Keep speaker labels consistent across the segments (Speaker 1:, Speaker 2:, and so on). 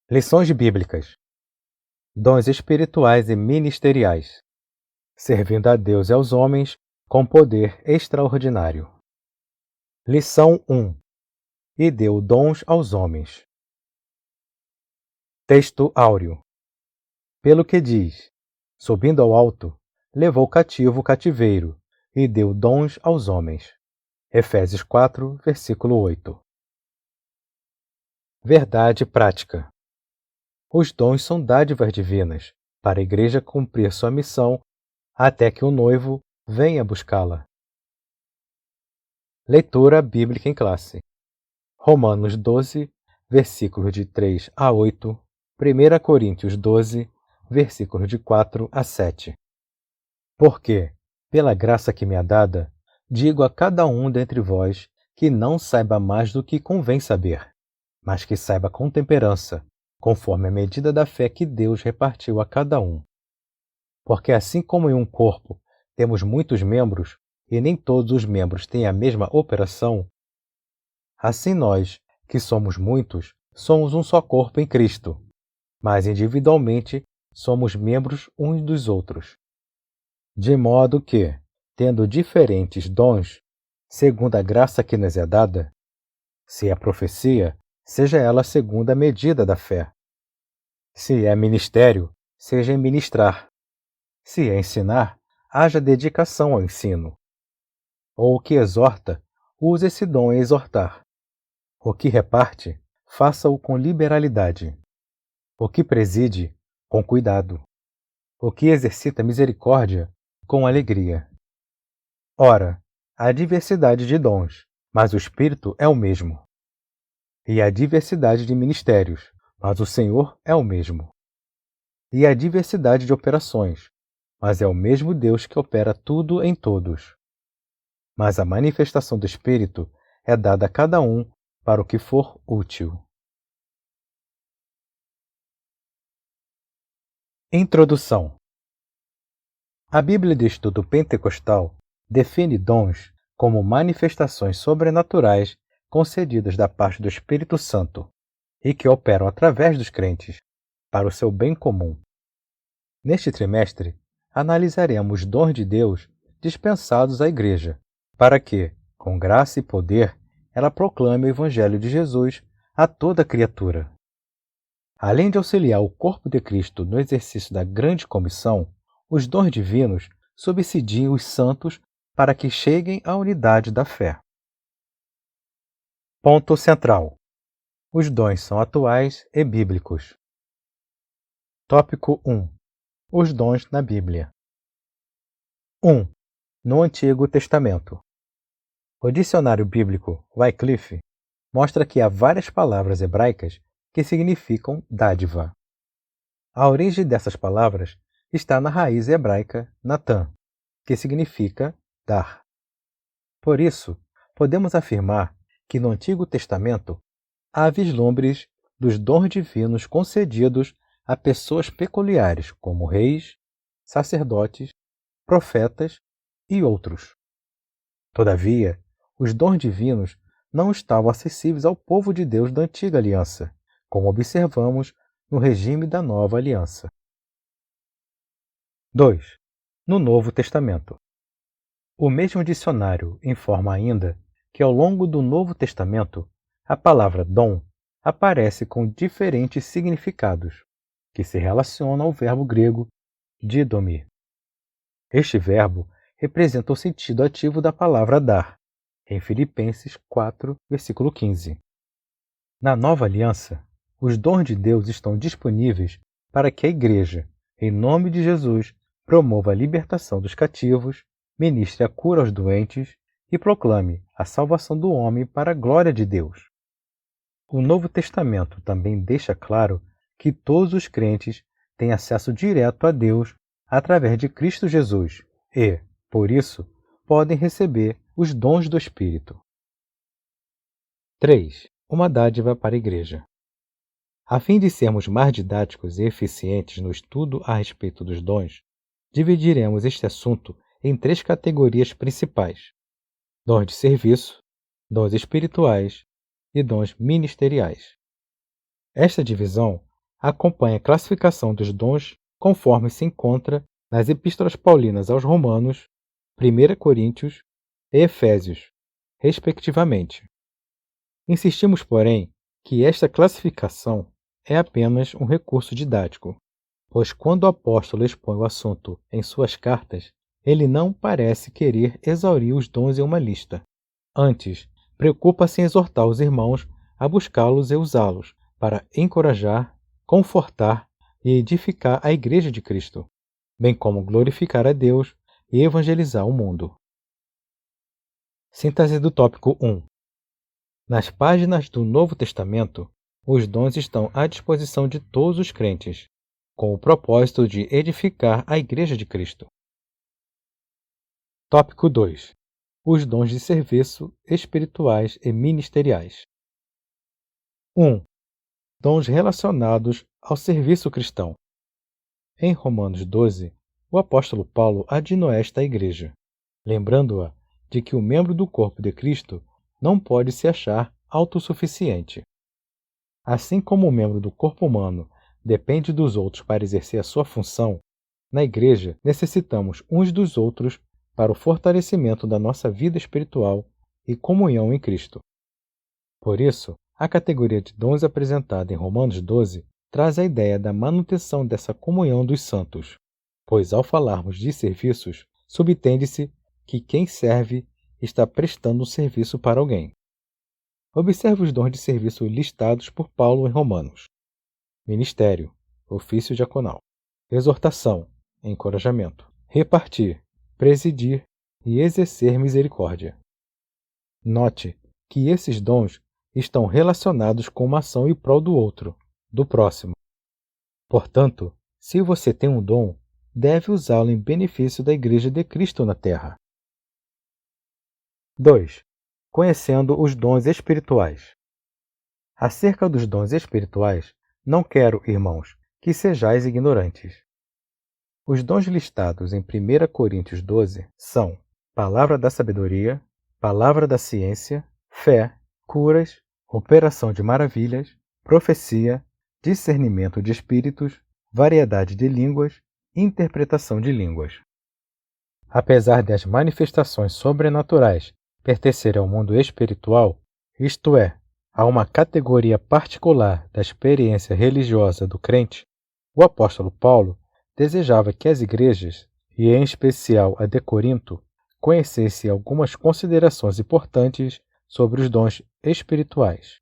Speaker 1: Lições bíblicas. Dons espirituais e ministeriais. Servindo a Deus e aos homens com poder extraordinário. Lição 1. E deu dons aos homens. Texto áureo. Pelo que diz: subindo ao alto, levou cativo o cativeiro e deu dons aos homens. Efésios 4, versículo 8. Verdade prática. Os dons são dádivas divinas para a igreja cumprir sua missão até que o noivo venha buscá-la. Leitura bíblica em classe. Romanos 12, versículos de 3 a 8, 1 Coríntios 12, versículos de 4 a 7. Porque, pela graça que me é dada, digo a cada um dentre vós que não saiba mais do que convém saber, mas que saiba com temperança, conforme a medida da fé que Deus repartiu a cada um. Porque assim como em um corpo temos muitos membros, e nem todos os membros têm a mesma operação, assim nós, que somos muitos, somos um só corpo em Cristo, mas individualmente somos membros uns dos outros. De modo que, tendo diferentes dons, segundo a graça que nos é dada, se é profecia, seja ela segundo a medida da fé. Se é ministério, seja em ministrar. Se é ensinar, haja dedicação ao ensino. Ou o que exorta, use esse dom em exortar. O que reparte, faça-o com liberalidade. O que preside, com cuidado. O que exercita misericórdia, com alegria. Ora, há diversidade de dons, mas o Espírito é o mesmo. E há diversidade de ministérios, mas o Senhor é o mesmo. E há diversidade de operações, mas é o mesmo Deus que opera tudo em todos. Mas a manifestação do Espírito é dada a cada um para o que for útil. Introdução. A Bíblia de Estudo Pentecostal define dons como manifestações sobrenaturais concedidas da parte do Espírito Santo e que operam através dos crentes para o seu bem comum. Neste trimestre, analisaremos os dons de Deus dispensados à Igreja, para que, com graça e poder, ela proclame o Evangelho de Jesus a toda criatura. Além de auxiliar o corpo de Cristo no exercício da grande comissão, os dons divinos subsidiam os santos para que cheguem à unidade da fé. Ponto central. Os dons são atuais e bíblicos. Tópico 1. Os dons na Bíblia. 1. No Antigo Testamento. O dicionário bíblico Wycliffe mostra que há várias palavras hebraicas que significam dádiva. A origem dessas palavras está na raiz hebraica Natan, que significa dar. Por isso, podemos afirmar que no Antigo Testamento há vislumbres dos dons divinos concedidos a pessoas peculiares como reis, sacerdotes, profetas e outros. Todavia, os dons divinos não estavam acessíveis ao povo de Deus da Antiga Aliança, como observamos no regime da Nova Aliança. 2. No Novo Testamento. O mesmo dicionário informa ainda que ao longo do Novo Testamento, a palavra dom aparece com diferentes significados, que se relacionam ao verbo grego didomi. Este verbo representa o sentido ativo da palavra dar, em Filipenses 4, versículo 15. Na Nova Aliança, os dons de Deus estão disponíveis para que a Igreja, em nome de Jesus, promova a libertação dos cativos, ministre a cura aos doentes e proclame a salvação do homem para a glória de Deus. O Novo Testamento também deixa claro que todos os crentes têm acesso direto a Deus através de Cristo Jesus e, por isso, podem receber os dons do Espírito. 3. Uma dádiva para a Igreja. A fim de sermos mais didáticos e eficientes no estudo a respeito dos dons, dividiremos este assunto em 3 categorias principais: dons de serviço, dons espirituais e dons ministeriais. Esta divisão acompanha a classificação dos dons conforme se encontra nas epístolas paulinas aos Romanos, 1 Coríntios e Efésios, respectivamente. Insistimos, porém, que esta classificação é apenas um recurso didático, pois quando o apóstolo expõe o assunto em suas cartas, ele não parece querer exaurir os dons em uma lista. Antes, preocupa-se em exortar os irmãos a buscá-los e usá-los para encorajar, confortar e edificar a Igreja de Cristo, bem como glorificar a Deus e evangelizar o mundo. Síntese do tópico 1. Nas páginas do Novo Testamento, os dons estão à disposição de todos os crentes, com o propósito de edificar a Igreja de Cristo. Tópico 2. Os dons de serviço espirituais e ministeriais. 1. Dons relacionados ao serviço cristão. Em Romanos 12, o apóstolo Paulo admoesta a Igreja, lembrando-a de que o membro do corpo de Cristo não pode se achar autossuficiente. Assim como o membro do corpo humano depende dos outros para exercer a sua função, na Igreja necessitamos uns dos outros para o fortalecimento da nossa vida espiritual e comunhão em Cristo. Por isso, a categoria de dons apresentada em Romanos 12 traz a ideia da manutenção dessa comunhão dos santos, pois ao falarmos de serviços, subentende-se que quem serve está prestando um serviço para alguém. Observe os dons de serviço listados por Paulo em Romanos: ministério, ofício diaconal, exortação, encorajamento, repartir, presidir e exercer misericórdia. Note que esses dons estão relacionados com uma ação em prol do outro, do próximo. Portanto, se você tem um dom, deve usá-lo em benefício da Igreja de Cristo na Terra. 2. Conhecendo os dons espirituais. Acerca dos dons espirituais, não quero, irmãos, que sejais ignorantes. Os dons listados em 1 Coríntios 12 são palavra da sabedoria, palavra da ciência, fé, curas, operação de maravilhas, profecia, discernimento de espíritos, variedade de línguas, interpretação de línguas. Apesar das manifestações sobrenaturais pertencerem ao mundo espiritual, isto é, a uma categoria particular da experiência religiosa do crente, o apóstolo Paulo desejava que as igrejas, e em especial a de Corinto, conhecessem algumas considerações importantes sobre os dons espirituais.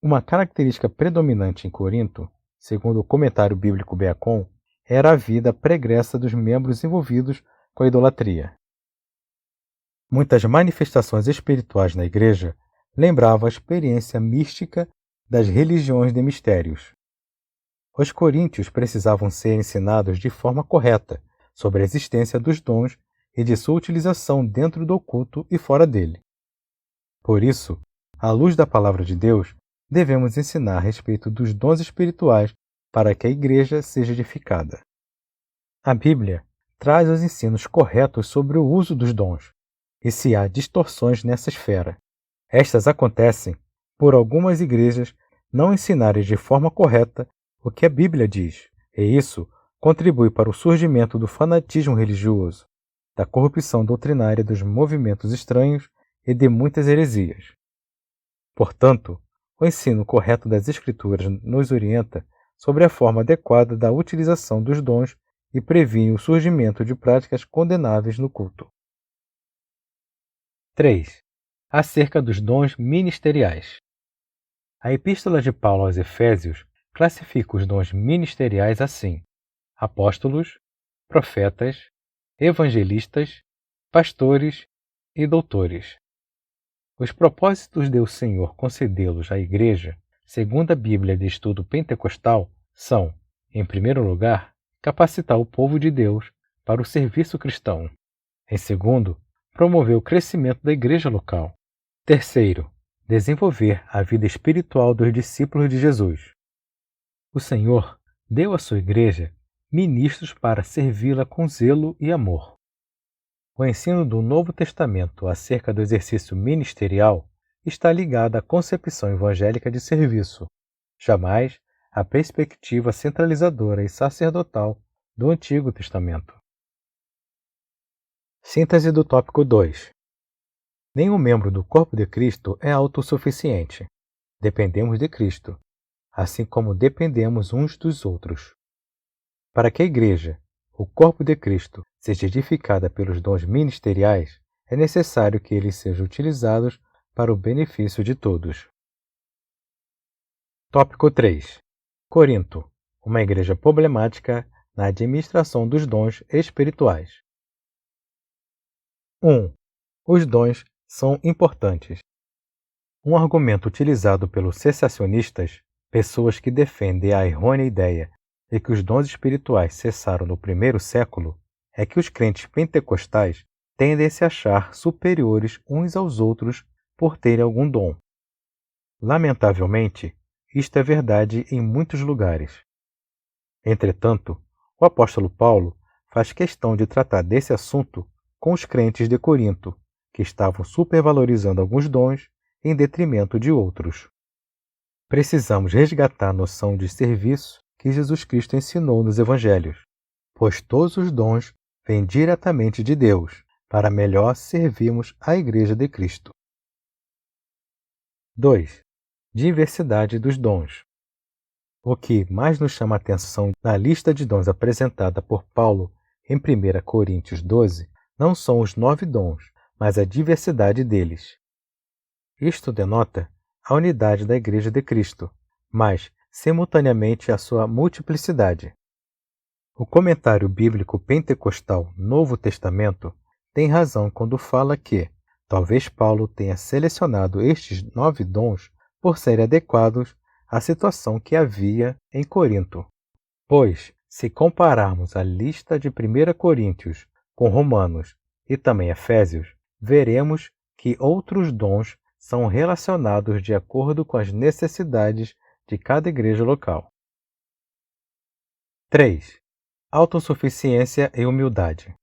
Speaker 1: Uma característica predominante em Corinto, segundo o comentário bíblico Beacon, era a vida pregressa dos membros envolvidos com a idolatria. Muitas manifestações espirituais na igreja lembravam a experiência mística das religiões de mistérios. Os coríntios precisavam ser ensinados de forma correta sobre a existência dos dons e de sua utilização dentro do culto e fora dele. Por isso, à luz da palavra de Deus, devemos ensinar a respeito dos dons espirituais para que a igreja seja edificada. A Bíblia traz os ensinos corretos sobre o uso dos dons, e se há distorções nessa esfera, estas acontecem por algumas igrejas não ensinarem de forma correta o que a Bíblia diz, e isso contribui para o surgimento do fanatismo religioso, da corrupção doutrinária dos movimentos estranhos e de muitas heresias. Portanto, o ensino correto das Escrituras nos orienta sobre a forma adequada da utilização dos dons e previne o surgimento de práticas condenáveis no culto. 3. Acerca dos dons ministeriais. A Epístola de Paulo aos Efésios classifica os dons ministeriais assim: apóstolos, profetas, evangelistas, pastores e doutores. Os propósitos de o Senhor concedê-los à Igreja, segundo a Bíblia de Estudo Pentecostal, são, em primeiro lugar, capacitar o povo de Deus para o serviço cristão. Em segundo, promover o crescimento da igreja local. Terceiro, desenvolver a vida espiritual dos discípulos de Jesus. O Senhor deu à sua igreja ministros para servi-la com zelo e amor. O ensino do Novo Testamento acerca do exercício ministerial está ligado à concepção evangélica de serviço, jamais a perspectiva centralizadora e sacerdotal do Antigo Testamento. Síntese do tópico 2. Nenhum membro do corpo de Cristo é autossuficiente. Dependemos de Cristo, assim como dependemos uns dos outros. Para que a Igreja, o corpo de Cristo, seja edificada pelos dons ministeriais, é necessário que eles sejam utilizados para o benefício de todos. Tópico 3. Corinto, uma igreja problemática na administração dos dons espirituais. 1. Os dons são importantes. Um argumento utilizado pelos cessacionistas, pessoas que defendem a errônea ideia de que os dons espirituais cessaram no primeiro século, é que os crentes pentecostais tendem a se achar superiores uns aos outros por terem algum dom. Lamentavelmente, isto é verdade em muitos lugares. Entretanto, o apóstolo Paulo faz questão de tratar desse assunto com os crentes de Corinto, que estavam supervalorizando alguns dons em detrimento de outros. Precisamos resgatar a noção de serviço que Jesus Cristo ensinou nos Evangelhos, pois todos os dons vêm diretamente de Deus, para melhor servirmos a Igreja de Cristo. 2. Diversidade dos dons. O que mais nos chama a atenção na lista de dons apresentada por Paulo em 1 Coríntios 12 não são os 9 dons, mas a diversidade deles. Isto denota a unidade da Igreja de Cristo, mas, simultaneamente, a sua multiplicidade. O comentário bíblico pentecostal Novo Testamento tem razão quando fala que talvez Paulo tenha selecionado estes 9 dons por serem adequados à situação que havia em Corinto. Pois, se compararmos a lista de 1 Coríntios com Romanos e também Efésios, veremos que outros dons são relacionados de acordo com as necessidades de cada igreja local. 3. Autossuficiência e humildade.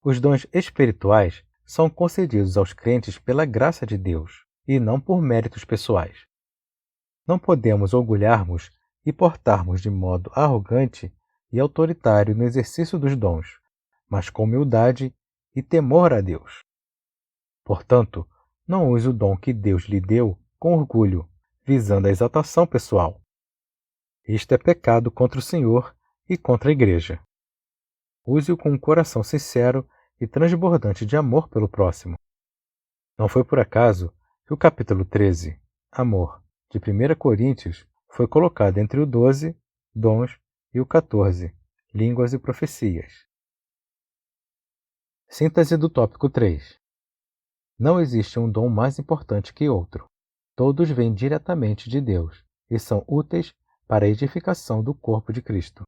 Speaker 1: Os dons espirituais são concedidos aos crentes pela graça de Deus e não por méritos pessoais. Não podemos orgulharmos e portarmos de modo arrogante e autoritário no exercício dos dons, mas com humildade e temor a Deus. Portanto, não use o dom que Deus lhe deu com orgulho, visando a exaltação pessoal. Isto é pecado contra o Senhor e contra a Igreja. Use-o com um coração sincero e transbordante de amor pelo próximo. Não foi por acaso que o capítulo 13, Amor, de 1 Coríntios, foi colocado entre o 12, Dons, e o 14, Línguas e Profecias. Síntese do tópico 3. Não existe um dom mais importante que outro. Todos vêm diretamente de Deus e são úteis para a edificação do corpo de Cristo.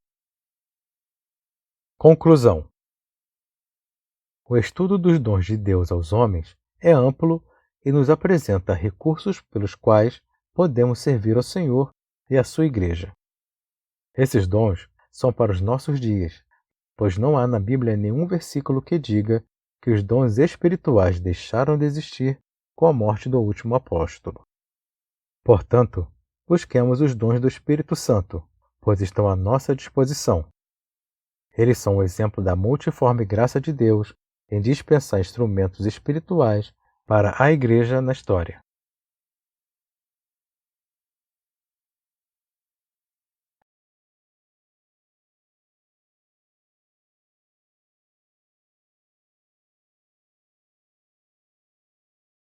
Speaker 1: Conclusão. O estudo dos dons de Deus aos homens é amplo e nos apresenta recursos pelos quais podemos servir ao Senhor e à sua Igreja. Esses dons são para os nossos dias, pois não há na Bíblia nenhum versículo que diga que os dons espirituais deixaram de existir com a morte do último apóstolo. Portanto, busquemos os dons do Espírito Santo, pois estão à nossa disposição. Eles são o exemplo da multiforme graça de Deus em dispensar instrumentos espirituais para a Igreja na história.